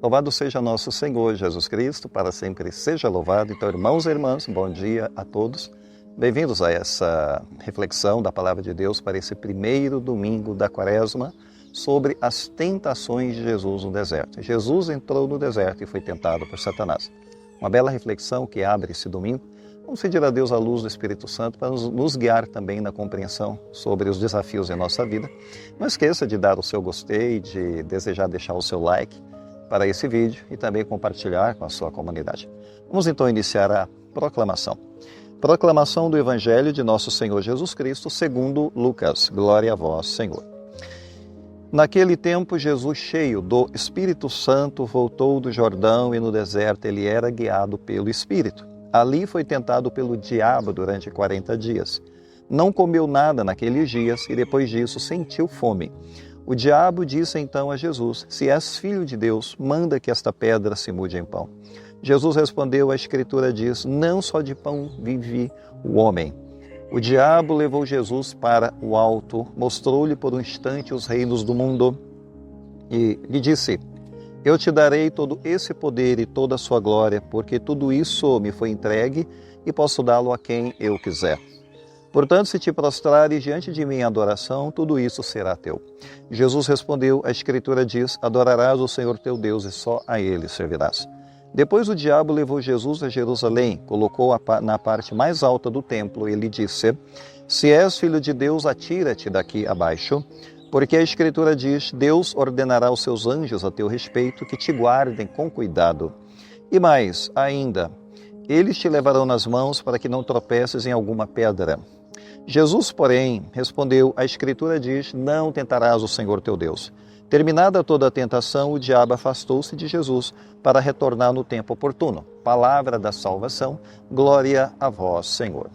Louvado seja nosso Senhor Jesus Cristo, para sempre seja louvado. Então, irmãos e irmãs, bom dia a todos. Bem-vindos a essa reflexão da Palavra de Deus para esse primeiro domingo da Quaresma sobre as tentações de Jesus no deserto. Jesus entrou no deserto e foi tentado por Satanás. Uma bela reflexão que abre esse domingo. Vamos pedir a Deus a luz do Espírito Santo para nos guiar também na compreensão sobre os desafios em nossa vida. Não esqueça de dar o seu gostei, de desejar deixar o seu like para esse vídeo e também compartilhar com a sua comunidade. Vamos então iniciar a proclamação. Proclamação do Evangelho de nosso Senhor Jesus Cristo, segundo Lucas. Glória a vós, Senhor. Naquele tempo, Jesus, cheio do Espírito Santo, voltou do Jordão e no deserto ele era guiado pelo Espírito. Ali foi tentado pelo diabo durante 40 dias. Não comeu nada naqueles dias e depois disso sentiu fome. O diabo disse então a Jesus: se és filho de Deus, manda que esta pedra se mude em pão. Jesus respondeu: a Escritura diz, não só de pão vive o homem. O diabo levou Jesus para o alto, mostrou-lhe por um instante os reinos do mundo e lhe disse: eu te darei todo esse poder e toda a sua glória, porque tudo isso me foi entregue e posso dá-lo a quem eu quiser. Portanto, se te prostrares diante de mim em adoração, tudo isso será teu. Jesus respondeu: a Escritura diz, adorarás o Senhor teu Deus e só a Ele servirás. Depois o diabo levou Jesus a Jerusalém, colocou-o na parte mais alta do templo e lhe disse: se és filho de Deus, atira-te daqui abaixo, porque a Escritura diz, Deus ordenará aos seus anjos a teu respeito que te guardem com cuidado. E mais, ainda, eles te levarão nas mãos para que não tropeces em alguma pedra. Jesus, porém, respondeu, a Escritura diz, não tentarás o Senhor teu Deus. Terminada toda a tentação, o diabo afastou-se de Jesus para retornar no tempo oportuno. Palavra da salvação, glória a vós, Senhor.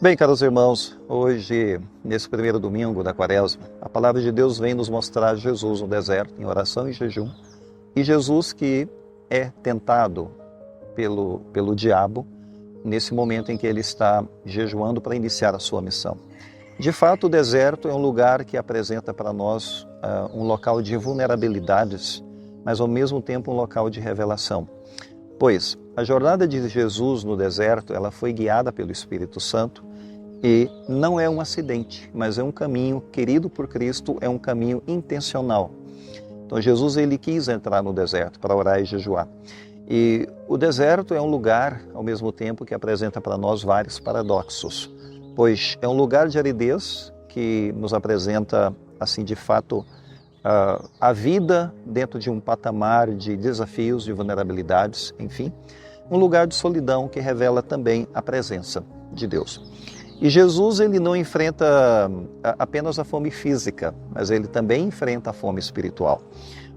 Bem, caros irmãos, hoje, nesse primeiro domingo da Quaresma, a Palavra de Deus vem nos mostrar Jesus no deserto, em oração e jejum, e Jesus que é tentado pelo diabo nesse momento em que ele está jejuando para iniciar a sua missão. De fato, o deserto é um lugar que apresenta para nós um local de vulnerabilidades, mas ao mesmo tempo um local de revelação. Pois a jornada de Jesus no deserto, ela foi guiada pelo Espírito Santo e não é um acidente, mas é um caminho querido por Cristo, é um caminho intencional. Então Jesus ele quis entrar no deserto para orar e jejuar. E o deserto é um lugar, ao mesmo tempo, que apresenta para nós vários paradoxos, pois é um lugar de aridez que nos apresenta, assim, de fato, a vida dentro de um patamar de desafios, de vulnerabilidades, enfim. Um lugar de solidão que revela também a presença de Deus. E Jesus ele não enfrenta apenas a fome física, mas ele também enfrenta a fome espiritual.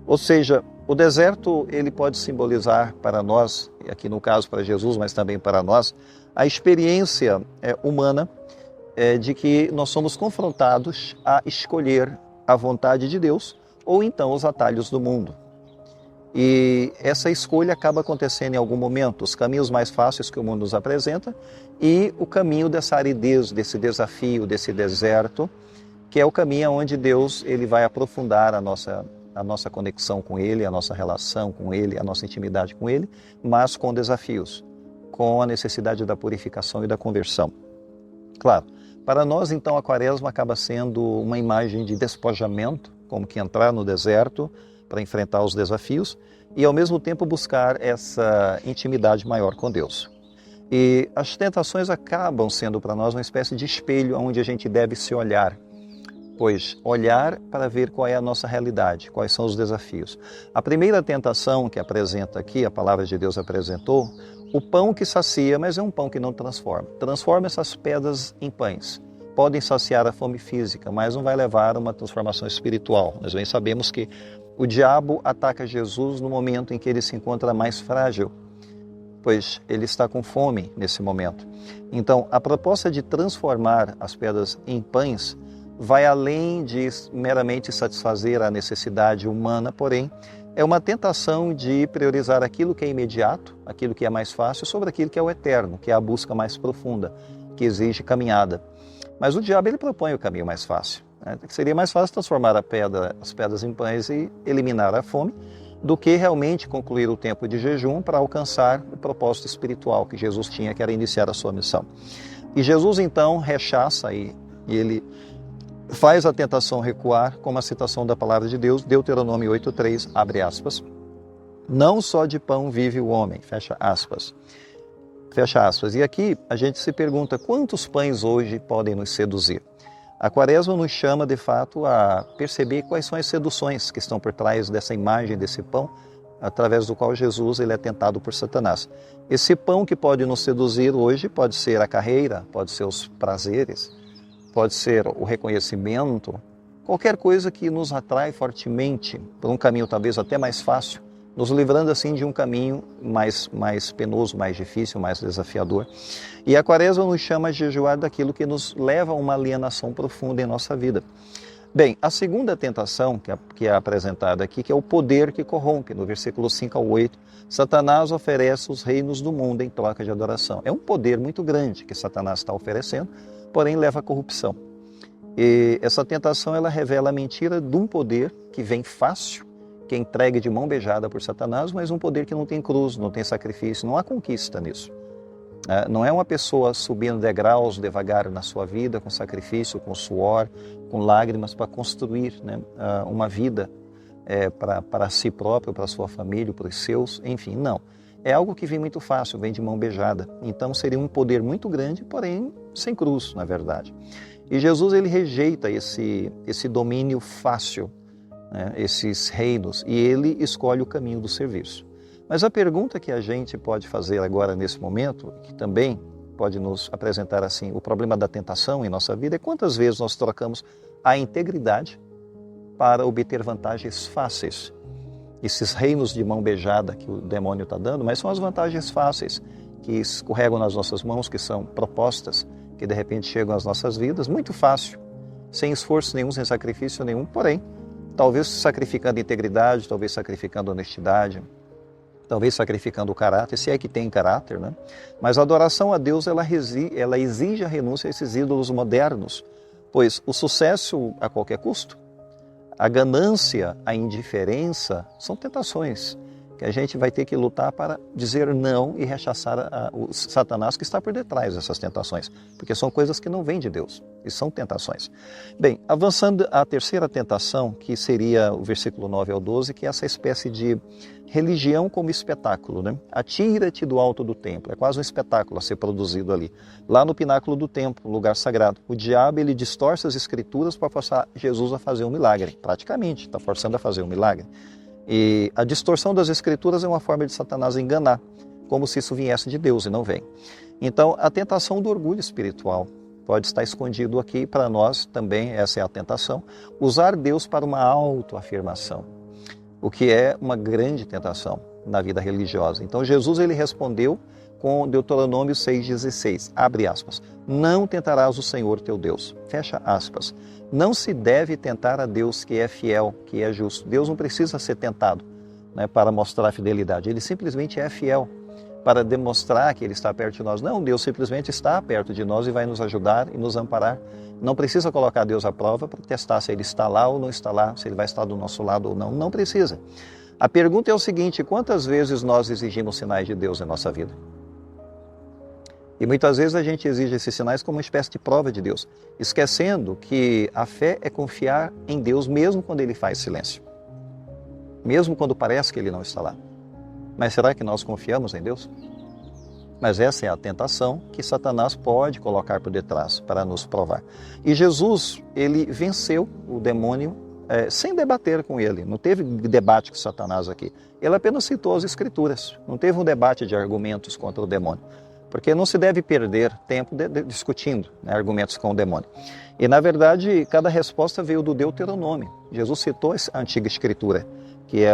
Ou seja, o deserto ele pode simbolizar para nós, aqui no caso para Jesus, mas também para nós, a experiência humana de que nós somos confrontados a escolher a vontade de Deus ou então os atalhos do mundo. E essa escolha acaba acontecendo em algum momento, os caminhos mais fáceis que o mundo nos apresenta e o caminho dessa aridez, desse desafio, desse deserto, que é o caminho onde Deus ele vai aprofundar a nossa conexão com Ele, a nossa relação com Ele, a nossa intimidade com Ele, mas com desafios, com a necessidade da purificação e da conversão. Claro, para nós então a Quaresma acaba sendo uma imagem de despojamento, como que entrar no deserto para enfrentar os desafios e ao mesmo tempo buscar essa intimidade maior com Deus. E as tentações acabam sendo para nós uma espécie de espelho onde a gente deve se olhar, pois olhar para ver qual é a nossa realidade, quais são os desafios. A primeira tentação que apresenta aqui, a Palavra de Deus apresentou, o pão que sacia, mas é um pão que não transforma. Transforma essas pedras em pães. Podem saciar a fome física, mas não vai levar a uma transformação espiritual. Nós bem sabemos que o diabo ataca Jesus no momento em que ele se encontra mais frágil, pois ele está com fome nesse momento. Então, a proposta de transformar as pedras em pães vai além de meramente satisfazer a necessidade humana, porém, é uma tentação de priorizar aquilo que é imediato, aquilo que é mais fácil, sobre aquilo que é o eterno, que é a busca mais profunda, que exige caminhada. Mas o diabo ele propõe o caminho mais fácil. né? Seria mais fácil transformar as pedras em pães e eliminar a fome, do que realmente concluir o tempo de jejum para alcançar o propósito espiritual que Jesus tinha, que era iniciar a sua missão. E Jesus então rechaça e ele faz a tentação recuar com uma citação da palavra de Deus, Deuteronômio 8:3, abre aspas, não só de pão vive o homem, fecha aspas. Fecha aspas. E aqui a gente se pergunta, quantos pães hoje podem nos seduzir? A Quaresma nos chama, de fato, a perceber quais são as seduções que estão por trás dessa imagem desse pão, através do qual Jesus ele é tentado por Satanás. Esse pão que pode nos seduzir hoje pode ser a carreira, pode ser os prazeres, pode ser o reconhecimento, qualquer coisa que nos atrai fortemente por um caminho talvez até mais fácil, nos livrando assim de um caminho mais penoso, mais difícil, mais desafiador. E a Quaresma nos chama a jejuar daquilo que nos leva a uma alienação profunda em nossa vida. Bem, a segunda tentação que é apresentada aqui, que é o poder que corrompe, no versículo 5 ao 8, Satanás oferece os reinos do mundo em troca de adoração. É um poder muito grande que Satanás está oferecendo, porém leva à corrupção. E essa tentação ela revela a mentira de um poder que vem fácil, que é entregue de mão beijada por Satanás, mas um poder que não tem cruz, não tem sacrifício, não há conquista nisso. Não é uma pessoa subindo degraus devagar na sua vida, com sacrifício, com suor, com lágrimas, para construir, né, uma vida para si próprio, para sua família, para os seus, enfim, não. É algo que vem muito fácil, vem de mão beijada. Então seria um poder muito grande, porém sem cruz, na verdade. E Jesus ele rejeita esse domínio fácil, né, esses reinos, e ele escolhe o caminho do serviço. Mas a pergunta que a gente pode fazer agora nesse momento, que também pode nos apresentar assim o problema da tentação em nossa vida, é quantas vezes nós trocamos a integridade para obter vantagens fáceis. Esses reinos de mão beijada que o demônio está dando, mas são as vantagens fáceis que escorregam nas nossas mãos, que são propostas, que de repente chegam às nossas vidas, muito fácil, sem esforço nenhum, sem sacrifício nenhum, porém, talvez sacrificando integridade, talvez sacrificando honestidade, talvez sacrificando o caráter, se é que tem caráter, né? Mas a adoração a Deus, ela exige a renúncia a esses ídolos modernos, pois o sucesso a qualquer custo, a ganância, a indiferença, são tentações que a gente vai ter que lutar para dizer não e rechaçar o Satanás que está por detrás dessas tentações, porque são coisas que não vêm de Deus e são tentações. Bem, avançando a terceira tentação, que seria o versículo 9 ao 12, que é essa espécie de religião como espetáculo, né? Atira-te do alto do templo, é quase um espetáculo a ser produzido ali. Lá no pináculo do templo, lugar sagrado, o diabo ele distorce as escrituras para forçar Jesus a fazer um milagre, praticamente, está forçando a fazer um milagre. E a distorção das escrituras é uma forma de Satanás enganar, como se isso viesse de Deus e não vem. Então, a tentação do orgulho espiritual pode estar escondido aqui para nós também, essa é a tentação, usar Deus para uma autoafirmação, o que é uma grande tentação na vida religiosa. Então, Jesus ele respondeu com Deuteronômio 6,16, abre aspas, não tentarás o Senhor teu Deus, fecha aspas. Não se deve tentar a Deus que é fiel, que é justo. Deus não precisa ser tentado, né, para mostrar a fidelidade. Ele simplesmente é fiel para demonstrar que Ele está perto de nós. Não, Deus simplesmente está perto de nós e vai nos ajudar e nos amparar. Não precisa colocar Deus à prova para testar se Ele está lá ou não está lá, se Ele vai estar do nosso lado ou não. Não precisa. A pergunta é o seguinte, quantas vezes nós exigimos sinais de Deus em nossa vida? E muitas vezes a gente exige esses sinais como uma espécie de prova de Deus, esquecendo que a fé é confiar em Deus mesmo quando Ele faz silêncio, mesmo quando parece que Ele não está lá. Mas será que nós confiamos em Deus? Mas essa é a tentação que Satanás pode colocar por detrás para nos provar. E Jesus, ele venceu o demônio sem debater com ele, não teve debate com Satanás aqui. Ele apenas citou as Escrituras, não teve um debate de argumentos contra o demônio. Porque não se deve perder tempo discutindo, né, argumentos com o demônio. E, na verdade, cada resposta veio do Deuteronômio. Jesus citou a antiga escritura, que é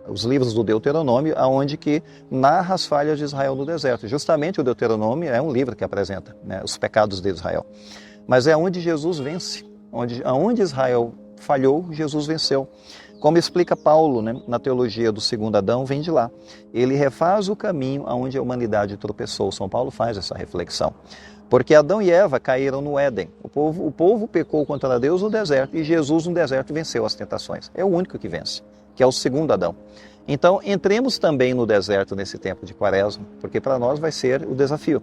os livros do Deuteronômio, onde que narra as falhas de Israel no deserto. Justamente o Deuteronômio é um livro que apresenta, né, os pecados de Israel. Mas é onde Jesus vence. Onde Israel falhou, Jesus venceu. Como explica Paulo, né, na teologia do segundo Adão, vem de lá. Ele refaz o caminho aonde a humanidade tropeçou. São Paulo faz essa reflexão. Porque Adão e Eva caíram no Éden. O povo pecou contra Deus no deserto e Jesus no deserto venceu as tentações. É o único que vence, que é o segundo Adão. Então, entremos também no deserto nesse tempo de Quaresma, porque para nós vai ser o desafio.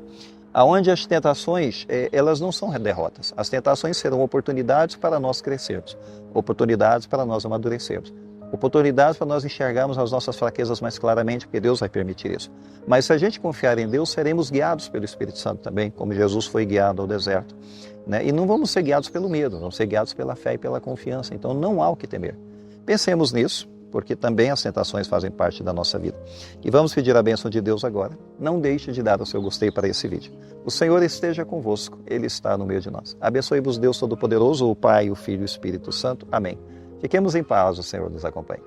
Aonde as tentações, elas não são derrotas. As tentações serão oportunidades para nós crescermos, oportunidades para nós amadurecermos, oportunidades para nós enxergarmos as nossas fraquezas mais claramente, porque Deus vai permitir isso. Mas se a gente confiar em Deus, seremos guiados pelo Espírito Santo também, como Jesus foi guiado ao deserto. Né? E não vamos ser guiados pelo medo, vamos ser guiados pela fé e pela confiança. Então não há o que temer. Pensemos nisso, porque também as tentações fazem parte da nossa vida. E vamos pedir a bênção de Deus agora. Não deixe de dar o seu gostei para esse vídeo. O Senhor esteja convosco, Ele está no meio de nós. Abençoe-vos Deus Todo-Poderoso, o Pai, o Filho e o Espírito Santo. Amém. Fiquemos em paz, o Senhor nos acompanhe.